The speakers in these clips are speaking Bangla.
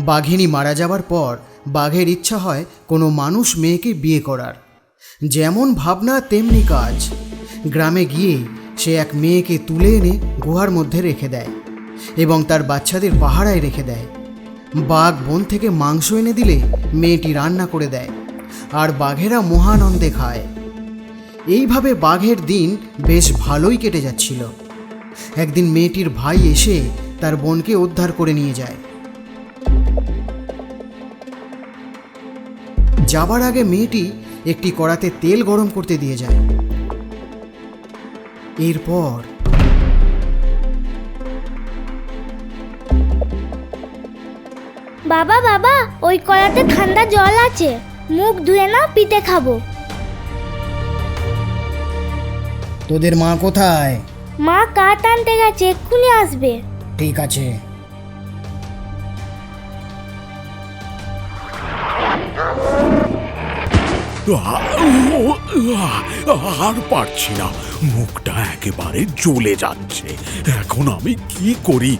বাঘিনী মারা যাবার পর বাঘের ইচ্ছা হয় কোনো মানুষ মেয়েকে বিয়ে করার। যেমন ভাবনা তেমনি কাজ। গ্রামে গিয়ে সে এক মেয়েকে তুলে এনে গুহার মধ্যে রেখে দেয় এবং তার বাচ্চাদের পাহারায় রেখে দেয়। বাঘ বন থেকে মাংস এনে দিলে মেয়েটি রান্না করে দেয় আর বাঘেরা মহানন্দে খায়। এইভাবে বাঘের দিন বেশ ভালোই কেটে যাচ্ছিল। একদিন মেয়েটির ভাই এসে তার বোনকে উদ্ধার করে নিয়ে যায়। যাবার আগে মেয়েটি একটি কড়াতে তেল গরম করতে দিয়ে যায়। এরপর বাবা বাবা, ওই কড়াতে ঠান্ডা জল আছে, মুখ ধুয়ে নাও, পিঠে খাবো। তোদের মা কোথায়? মা কাঠ আনতে গেছে, এক্ষুনি আসবে। ঠিক আছে। আর পারছি না, মুখটা একেবারে জ্বলে যাচ্ছে। এখন আমি কি করি?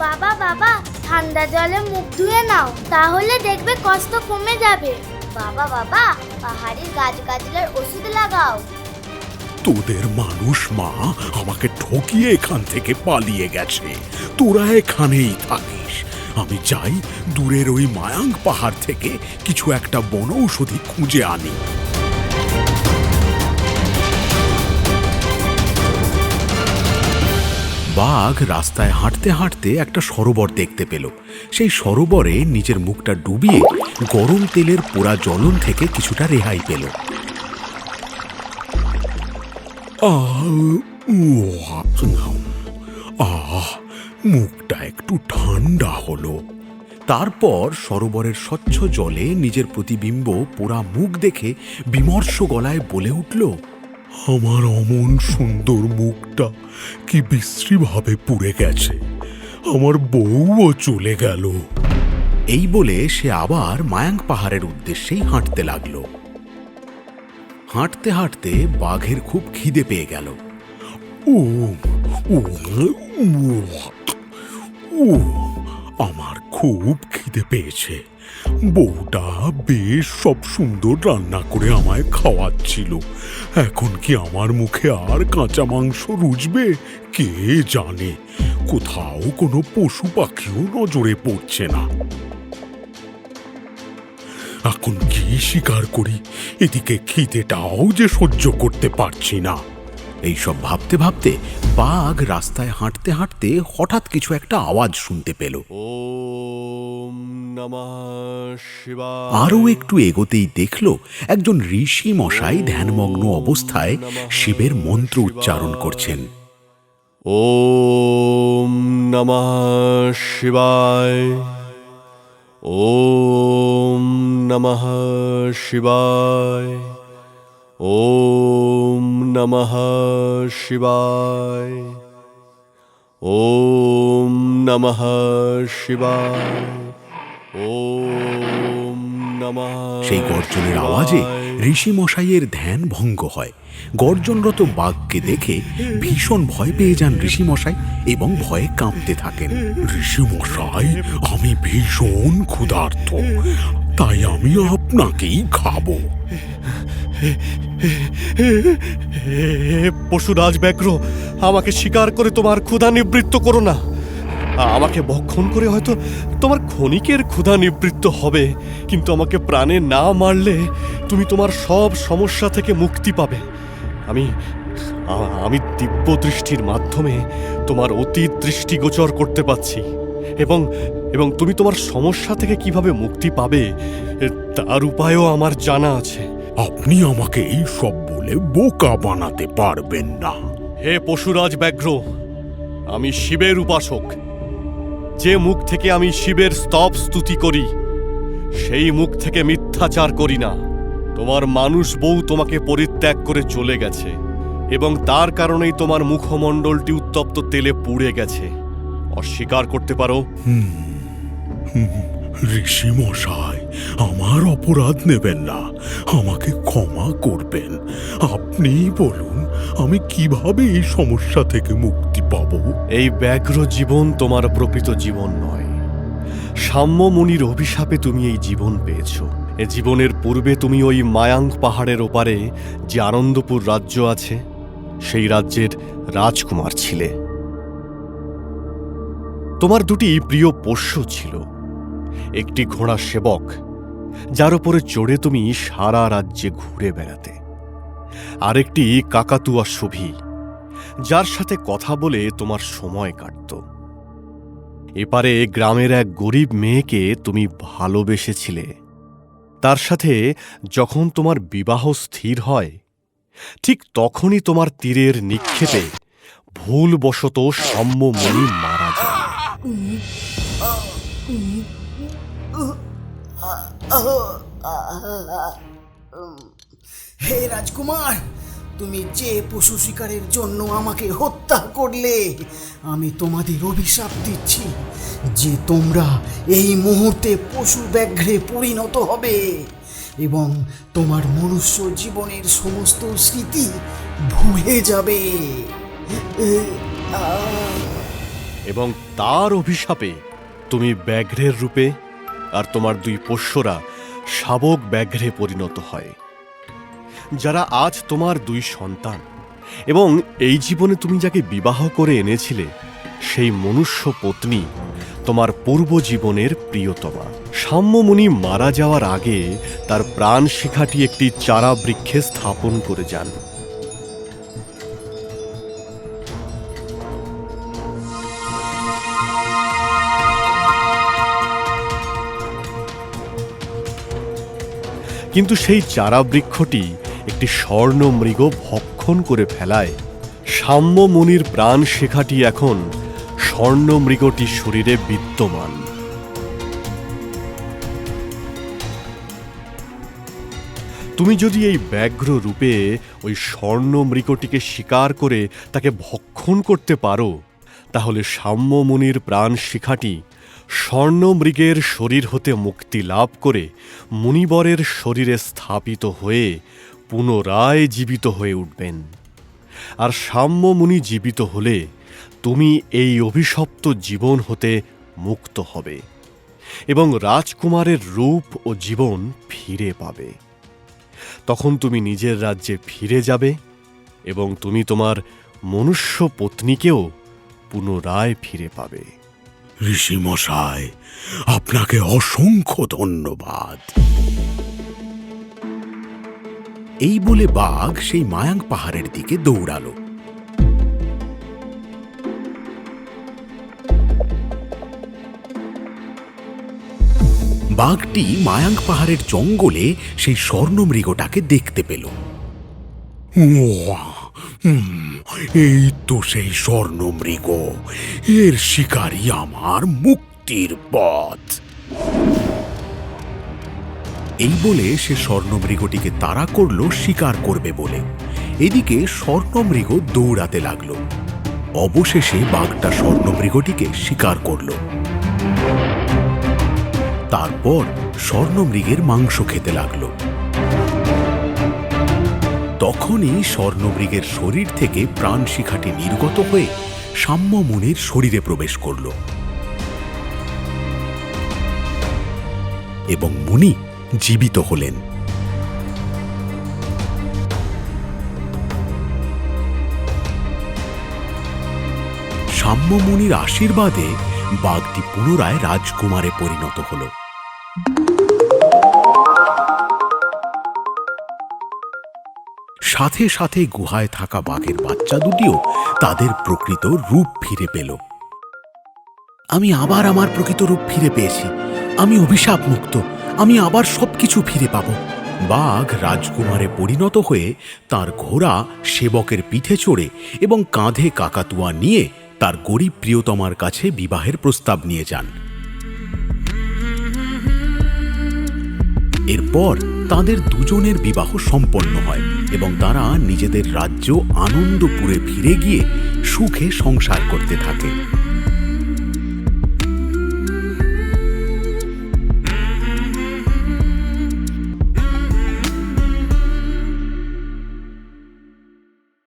বাবা বাবা, ঠান্ডা জলে মুখ ধুয়ে নাও, তাহলে দেখবে কষ্ট কমে যাবে। বাবা বাবা, পাহাড়ি গাছগাছলার ওষুধ লাগাও। তোদের মানুষ মা আমাকে ঠকিয়ে এখান থেকে পালিয়ে গেছে। তোরা এখানেই থাকিস। আমি যাই দূরের ওই মায়াং পাহাড় থেকে কিছু একটা বনৌষধি খুঁজে আনি। বাঘ রাস্তায় হাঁটতে হাঁটতে একটা সরোবর দেখতে পেল। সেই সরোবরে নিজের মুখটা ডুবিয়ে গরম তেলের পোড়া জ্বলন থেকে কিছুটা রেহাই পেল। মুখটা একটু ঠান্ডা হলো। তারপর সরোবরের স্বচ্ছ জলে নিজের প্রতিবিম্ব পোড়া মুখ দেখে বিমর্ষ গলায় বলে উঠল, আমার অমন সুন্দর মুখটা কি বিশ্রীভাবে পুড়ে গেছে। আমার বউও চলে গেল। এই বলে সে আবার মায়াং পাহাড়ের উদ্দেশ্যেই হাঁটতে লাগলো। হাঁটতে হাঁটতে বাঘের খুব খিদে পেয়ে গেল। আমার খুব খিদে পেয়েছে। বউটা বেশ সব সুন্দর রান্না করে আমায় খাওয়াচ্ছিল। এখন কি আমার মুখে আর কাঁচা মাংস রুচবে কে জানে। কোথাও কোনো পশু পাখিও নজরে পড়ছে না। এখন কি শিকার করি? এদিকে খিদেটাও যে সহ্য করতে পারছি না। এইসব ভাবতে ভাবতে বাঘ রাস্তায় হাঁটতে হাঁটতে হঠাৎ কিছু একটা আওয়াজ শুনতে পেল। ওম নমঃ শিবায়। আরও একটু এগোতেই দেখল একজন ঋষি মশাই ধ্যানমগ্ন অবস্থায় শিবের মন্ত্র উচ্চারণ করছেন। ওম নমঃ শিবায়। ওম নমঃ শিবায়। ওম নমঃ শিবায়। ওম নমঃ শিবায়। ওম নমঃ। সেই গর্জনের আওয়াজে ঋষি মশাইয়ের ধ্যান ভঙ্গ হয়। গর্জনরত বাঘকে দেখে ভীষণ ভয় পেয়ে যান ঋষি মশাই এবং ভয়ে কাঁপতে থাকেন। ঋষি মশাই, আমি ভীষণ ক্ষুধার্ত, তাই আমি আপনাকেই খাবো। পশুরাজ ব্যাঘ্র, আমাকে শিকার করে তোমার ক্ষুধা নিবৃত্ত করো না। আমাকে ভক্ষণ করে হয়তো তোমার ক্ষণিকের ক্ষুধা নিবৃত্ত হবে, কিন্তু আমাকে প্রাণে না মারলে তুমি তোমার সব সমস্যা থেকে মুক্তি পাবে। আমি দিব্য দৃষ্টির মাধ্যমে তোমার অতীত দৃষ্টিগোচর করতে পারছি এবং তুমি তোমার সমস্যা থেকে কিভাবে মুক্তি পাবে তার উপায়ও আমার জানা আছে। আপনি আমাকে এই সব বলে বোকা বানাতে পারবেন না। হে পশুরাজ ব্যাঘ্র, আমি শিবের উপাসক। যে মুখ থেকে আমি শিবের স্তব স্তুতি করি, সেই মুখ থেকে মিথ্যাচার করি না। তোমার মানুষ বউ তোমাকে পরিত্যাগ করে চলে গেছে এবং তার কারণেই তোমার মুখমণ্ডলটি উত্তপ্ত তেলে পুড়ে গেছে। অস্বীকার করতে পারো? ঋষি মশাই, আমার অপরাধ নেবেন না, আমাকে ক্ষমা করবেন। আপনিই বলুন আমি কিভাবে এই সমস্যা থেকে মুক্তি পাবো। এই ব্যগ্র জীবন তোমার প্রকৃত জীবন নয়। সাম্য মুনির অভিশাপে তুমি এই জীবন পেয়েছ। এ জীবনের পূর্বে তুমি ওই মায়াঙ্ক পাহাড়ের ওপারে যে আনন্দপুর রাজ্য আছে, সেই রাজ্যের রাজকুমার ছিলে। তোমার দুটি প্রিয় পোষ্য ছিল, একটি ঘোড়া সেবক যার উপরে চড়ে তুমি সারা রাজ্যে ঘুরে বেড়াতে, আরেকটি কাকাতুয়া সুভি যার সাথে কথা বলে তোমার সময় কাটত। এপারে গ্রামের এক গরিব মেয়েকে তুমি ভালোবেসেছিলে। তার সাথে যখন তোমার বিবাহ স্থির হয়, ঠিক তখনই তোমার তীরের নিক্ষেপে ভুলবশত সাম্যমণি মারা যায়। হে রাজকুমার, তুমি যে পশু শিকারের জন্য আমাকে হত্যা করলে, আমি তোমাদের অভিশাপ দিচ্ছি যে তোমরা এই মুহূর্তে পশু ব্যাঘ্রে পরিণত হবে এবং তোমার মনুষ্য জীবনের সমস্ত স্মৃতি ভুলে যাবে। এবং তার অভিশাপে তুমি ব্যাঘ্রের রূপে আর তোমার দুই পোষ্যরা শাবক ব্যাঘ্রে পরিণত হয়, যারা আজ তোমার দুই সন্তান। এবং এই জীবনে তুমি যাকে বিবাহ করে এনেছিলে, সেই মনুষ্য পত্নী তোমার পূর্ব জীবনের প্রিয়তমা। সাম্যমুনি মারা যাওয়ার আগে তার প্রাণ শিখাটি একটি চারা বৃক্ষে স্থাপন করে যান। কিন্তু সেই চারা বৃক্ষটি একটি স্বর্ণ মৃগ ভক্ষণ করে ফেলায় সাম্যমুনির প্রাণ শিখাটি এখন স্বর্ণ মৃগটির শরীরে বিদ্যমান। তুমি যদি এই ব্যাঘ্র রূপে ওই স্বর্ণ মৃগটিকে শিকার করে তাকে ভক্ষণ করতে পারো, তাহলে সাম্যমুনির প্রাণ শিখাটি স্বর্ণ মৃগের শরীর হতে মুক্তি লাভ করে মুনিবরের শরীরে স্থাপিত হয়ে পুনরায় জীবিত হয়ে উঠবেন। আর সাম্যমুনি জীবিত হলে তুমি এই অভিশপ্ত জীবন হতে মুক্ত হবে এবং রাজকুমারের রূপ ও জীবন ফিরে পাবে। তখন তুমি নিজের রাজ্যে ফিরে যাবে এবং তুমি তোমার মনুষ্য পত্নীকেও পুনরায় ফিরে পাবে। ঋষি মশাই, আপনাকে অসংখ্য ধন্যবাদ। এই বলে বাঘ সেই মায়াঙ্ক পাহাড়ের দিকে দৌড়ালো। বাঘটি মায়াঙ্ক পাহাড়ের জঙ্গলে সেই স্বর্ণ মৃগটাকে দেখতে পেল। এই তো সেই স্বর্ণ মৃগ, এর শিকারী আমার মুক্তির পথ। এই বলে সে স্বর্ণ মৃগটিকে তাড়া করল শিকার করবে বলে। এদিকে স্বর্ণ মৃগ দৌড়াতে লাগলো। অবশেষে বাঘটা স্বর্ণ মৃগটিকে শিকার করল। তারপর স্বর্ণ মৃগের মাংস খেতে লাগলো। তখনই স্বর্ণমৃগের শরীর থেকে প্রাণ শিখাটি নির্গত হয়ে সাম্যমুনির শরীরে প্রবেশ করল এবং মুনি জীবিত হলেন। সাম্যমুনির আশীর্বাদে বাঘটি পুনরায় রাজকুমারে পরিণত হল। সাথে সাথে গুহায় থাকা বাঘের বাচ্চা দুটিও তাদের প্রকৃত রূপ ফিরে পেল। আমি আবার আমার প্রকৃত রূপ ফিরে পেয়েছি, আমি অভিশাপ মুক্ত, আমি আবার সবকিছু ফিরে পাব। বাঘ রাজকুমারে পরিণত হয়ে তার ঘোড়া সেবকের পিঠে চড়ে এবং কাঁধে কাকাতুয়া নিয়ে তার গরিব প্রিয়তমার কাছে বিবাহের প্রস্তাব নিয়ে যান। এরপর তাদের দুজনের বিবাহ সম্পন্ন হয় এবং তারা নিজেদের রাজ্য আনন্দপুরে ফিরে গিয়ে সুখে সংসার করতে থাকে।